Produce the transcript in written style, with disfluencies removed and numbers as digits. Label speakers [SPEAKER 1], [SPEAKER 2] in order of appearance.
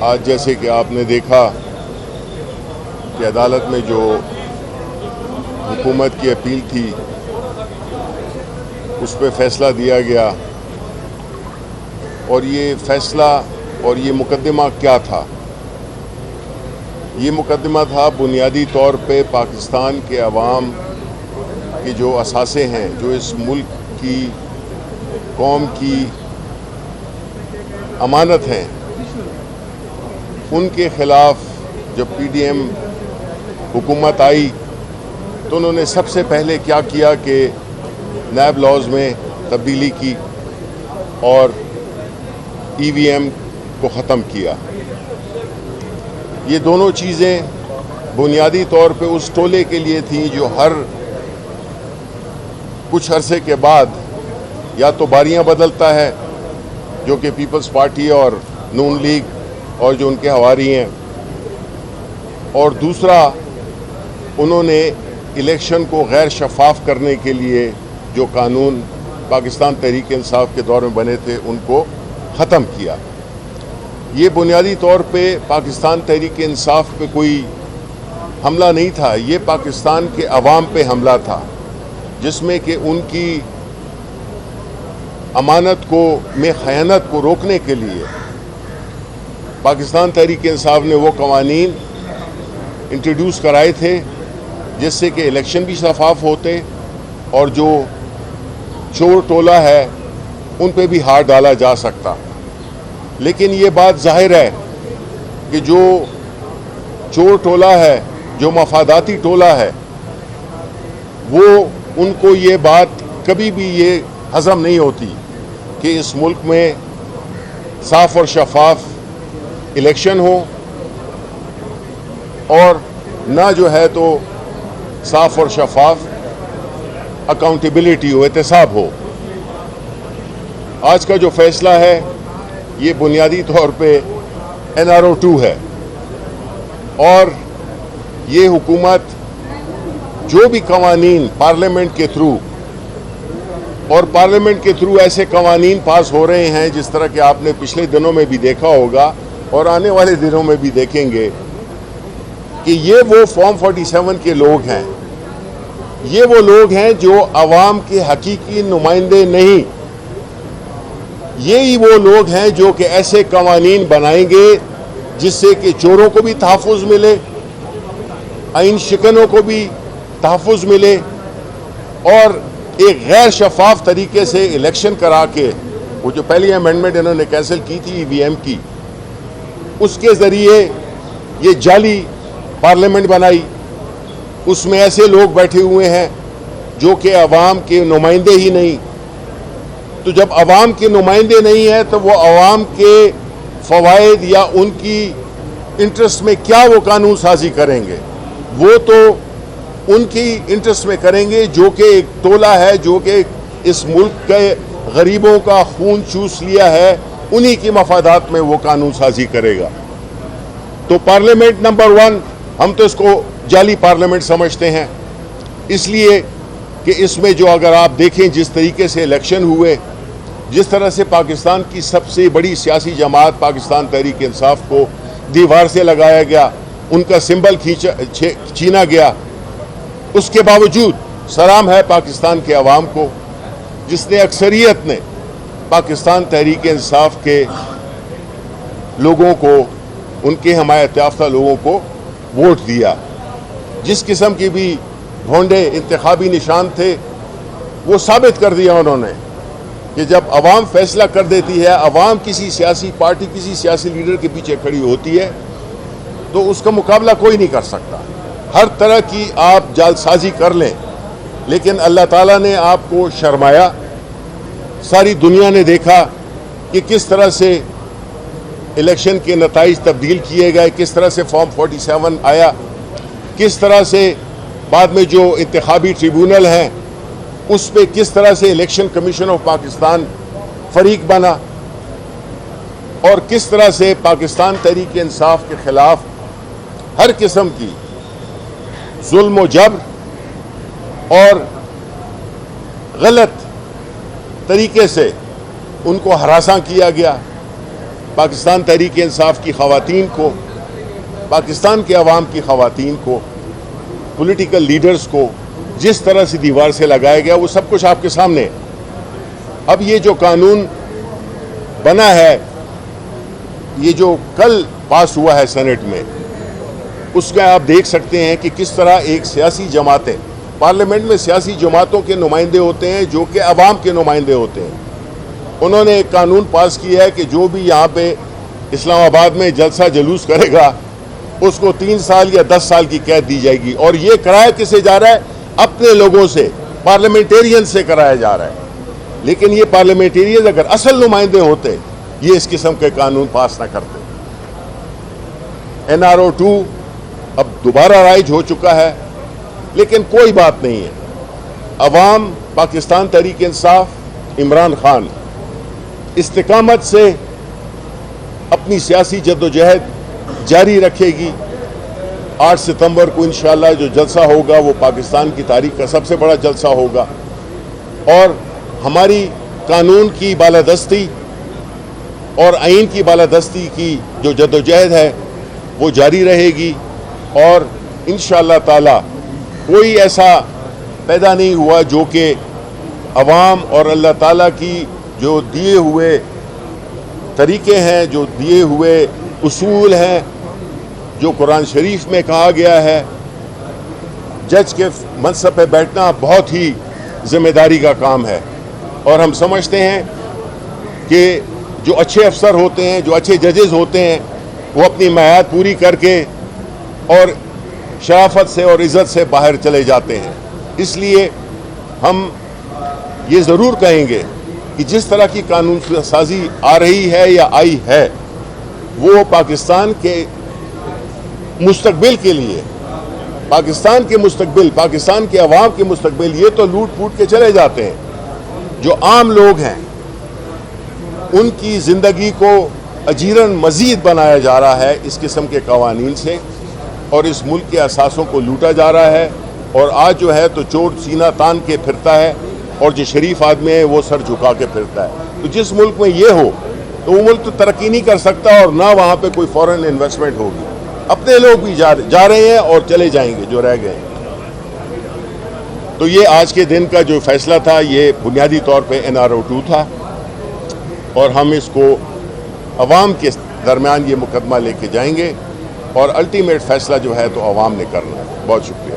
[SPEAKER 1] آج جیسے کہ آپ نے دیکھا کہ عدالت میں جو حکومت کی اپیل تھی اس پہ فیصلہ دیا گیا، اور یہ فیصلہ اور یہ مقدمہ کیا تھا؟ یہ مقدمہ تھا بنیادی طور پہ پاکستان کے عوام کے جو اثاثے ہیں، جو اس ملک کی قوم کی امانت ہیں، ان کے خلاف جب پی ڈی ایم حکومت آئی تو انہوں نے سب سے پہلے کیا کیا کہ نیب لاز میں تبدیلی کی اور ای وی ایم کو ختم کیا۔ یہ دونوں چیزیں بنیادی طور پہ اس ٹولے کے لیے تھیں جو ہر کچھ عرصے کے بعد یا تو باریاں بدلتا ہے، جو کہ پیپلز پارٹی اور نون لیگ اور جو ان کے حواری ہیں، اور دوسرا انہوں نے الیکشن کو غیر شفاف کرنے کے لیے جو قانون پاکستان تحریک انصاف کے دور میں بنے تھے ان کو ختم کیا۔ یہ بنیادی طور پہ پاکستان تحریک انصاف پہ کوئی حملہ نہیں تھا، یہ پاکستان کے عوام پہ حملہ تھا، جس میں کہ ان کی امانت کو میں خیانت کو روکنے کے لیے پاکستان تحریک انصاف نے وہ قوانین انٹروڈیوس کرائے تھے جس سے کہ الیکشن بھی شفاف ہوتے اور جو چور ٹولہ ہے ان پہ بھی ہاتھ ڈالا جا سکتا۔ لیکن یہ بات ظاہر ہے کہ جو چور ٹولہ ہے، جو مفاداتی ٹولہ ہے، وہ ان کو یہ بات کبھی بھی یہ ہضم نہیں ہوتی کہ اس ملک میں صاف اور شفاف الیکشن ہو اور نہ جو ہے تو صاف اور شفاف اکاؤنٹیبلٹی ہو، احتساب ہو۔ آج کا جو فیصلہ ہے یہ بنیادی طور پہ NRO 2 ہے، اور یہ حکومت جو بھی قوانین پارلیمنٹ کے تھرو اور پارلیمنٹ کے تھرو ایسے قوانین پاس ہو رہے ہیں جس طرح کہ آپ نے پچھلے دنوں میں بھی دیکھا ہوگا اور آنے والے دنوں میں بھی دیکھیں گے کہ یہ وہ فارم 47 کے لوگ ہیں، یہ وہ لوگ ہیں جو عوام کے حقیقی نمائندے نہیں، یہی وہ لوگ ہیں جو کہ ایسے قوانین بنائیں گے جس سے کہ چوروں کو بھی تحفظ ملے، آئین شکنوں کو بھی تحفظ ملے، اور ایک غیر شفاف طریقے سے الیکشن کرا کے وہ جو پہلی امینڈمنٹ انہوں نے کینسل کی تھی ای وی ایم کی، اس کے ذریعے یہ جعلی پارلیمنٹ بنائی، اس میں ایسے لوگ بیٹھے ہوئے ہیں جو کہ عوام کے نمائندے ہی نہیں۔ تو جب عوام کے نمائندے نہیں ہیں تو وہ عوام کے فوائد یا ان کی انٹرسٹ میں کیا وہ قانون سازی کریں گے؟ وہ تو ان کی انٹرسٹ میں کریں گے جو کہ ایک ٹولہ ہے جو کہ اس ملک کے غریبوں کا خون چوس لیا ہے، انہی کی مفادات میں وہ قانون سازی کرے گا۔ تو پارلیمنٹ نمبر 1 ہم تو اس کو جعلی پارلیمنٹ سمجھتے ہیں، اس لیے کہ اس میں جو اگر آپ دیکھیں جس طریقے سے الیکشن ہوئے، جس طرح سے پاکستان کی سب سے بڑی سیاسی جماعت پاکستان تحریک انصاف کو دیوار سے لگایا گیا، ان کا سمبل چھینا گیا، اس کے باوجود سلام ہے پاکستان کے عوام کو جس نے اکثریت نے پاکستان تحریک انصاف کے لوگوں کو، ان کے حمایت یافتہ لوگوں کو ووٹ دیا۔ جس قسم کی بھی بھونڈے انتخابی نشان تھے وہ ثابت کر دیا انہوں نے کہ جب عوام فیصلہ کر دیتی ہے، عوام کسی سیاسی پارٹی، کسی سیاسی لیڈر کے پیچھے کھڑی ہوتی ہے تو اس کا مقابلہ کوئی نہیں کر سکتا۔ ہر طرح کی آپ جعل سازی کر لیں لیکن اللہ تعالیٰ نے آپ کو شرمایا۔ ساری دنیا نے دیکھا کہ کس طرح سے الیکشن کے نتائج تبدیل کیے گئے، کس طرح سے فارم 47 آیا، کس طرح سے بعد میں جو انتخابی ٹریبونل ہیں اس پہ کس طرح سے الیکشن کمیشن آف پاکستان فریق بنا، اور کس طرح سے پاکستان تحریک انصاف کے خلاف ہر قسم کی ظلم و جبر اور غلط طریقے سے ان کو ہراساں کیا گیا۔ پاکستان تحریک انصاف کی خواتین کو، پاکستان کے عوام کی خواتین کو، پولیٹیکل لیڈرز کو جس طرح سے دیوار سے لگایا گیا وہ سب کچھ آپ کے سامنے ہے۔ اب یہ جو قانون بنا ہے، یہ جو کل پاس ہوا ہے سینٹ میں، اس میں آپ دیکھ سکتے ہیں کہ کس طرح ایک سیاسی جماعتیں، پارلیمنٹ میں سیاسی جماعتوں کے نمائندے ہوتے ہیں جو کہ عوام کے نمائندے ہوتے ہیں، انہوں نے ایک قانون پاس کیا ہے کہ جو بھی یہاں پہ اسلام آباد میں جلسہ جلوس کرے گا اس کو 3 سال یا 10 سال کی قید دی جائے گی، اور یہ کرایا کسے جا رہا ہے؟ اپنے لوگوں سے، پارلیمنٹیرین سے کرایا جا رہا ہے۔ لیکن یہ پارلیمنٹیرین اگر اصل نمائندے ہوتے یہ اس قسم کے قانون پاس نہ کرتے۔ NRO2 اب دوبارہ رائج ہو چکا ہے، لیکن کوئی بات نہیں ہے، عوام پاکستان تحریک انصاف عمران خان استقامت سے اپنی سیاسی جدوجہد جاری رکھے گی۔ 8 ستمبر کو انشاءاللہ جو جلسہ ہوگا وہ پاکستان کی تاریخ کا سب سے بڑا جلسہ ہوگا، اور ہماری قانون کی بالادستی اور آئین کی بالادستی کی جو جدوجہد ہے وہ جاری رہے گی، اور انشاءاللہ تعالی کوئی ایسا پیدا نہیں ہوا جو کہ عوام اور اللہ تعالیٰ کی جو دیے ہوئے طریقے ہیں، جو دیے ہوئے اصول ہیں، جو قرآن شریف میں کہا گیا ہے، جج کے منصب پہ بیٹھنا بہت ہی ذمہ داری کا کام ہے، اور ہم سمجھتے ہیں کہ جو اچھے افسر ہوتے ہیں، جو اچھے ججز ہوتے ہیں، وہ اپنی میعاد پوری کر کے اور شرافت سے اور عزت سے باہر چلے جاتے ہیں۔ اس لیے ہم یہ ضرور کہیں گے کہ جس طرح کی قانون سازی آ رہی ہے یا آئی ہے وہ پاکستان کے مستقبل کے لیے، پاکستان کے مستقبل، پاکستان کے عوام کے مستقبل، یہ تو لوٹ پوٹ کے چلے جاتے ہیں۔ جو عام لوگ ہیں ان کی زندگی کو اجیرن مزید بنایا جا رہا ہے اس قسم کے قوانین سے، اور اس ملک کے اساسوں کو لوٹا جا رہا ہے، اور آج جو ہے تو چور سینہ تان کے پھرتا ہے، اور جو شریف آدمی ہے وہ سر جھکا کے پھرتا ہے۔ تو جس ملک میں یہ ہو تو وہ ملک تو ترقی نہیں کر سکتا، اور نہ وہاں پہ کوئی فورن انویسٹمنٹ ہوگی۔ اپنے لوگ بھی جا رہے ہیں اور چلے جائیں گے جو رہ گئے ہیں۔ تو یہ آج کے دن کا جو فیصلہ تھا یہ بنیادی طور پہ NRO2 تھا، اور ہم اس کو عوام کے درمیان یہ مقدمہ لے کے جائیں گے، اور الٹیمیٹ فیصلہ جو ہے تو عوام نے کرنا ہے۔ بہت شکریہ۔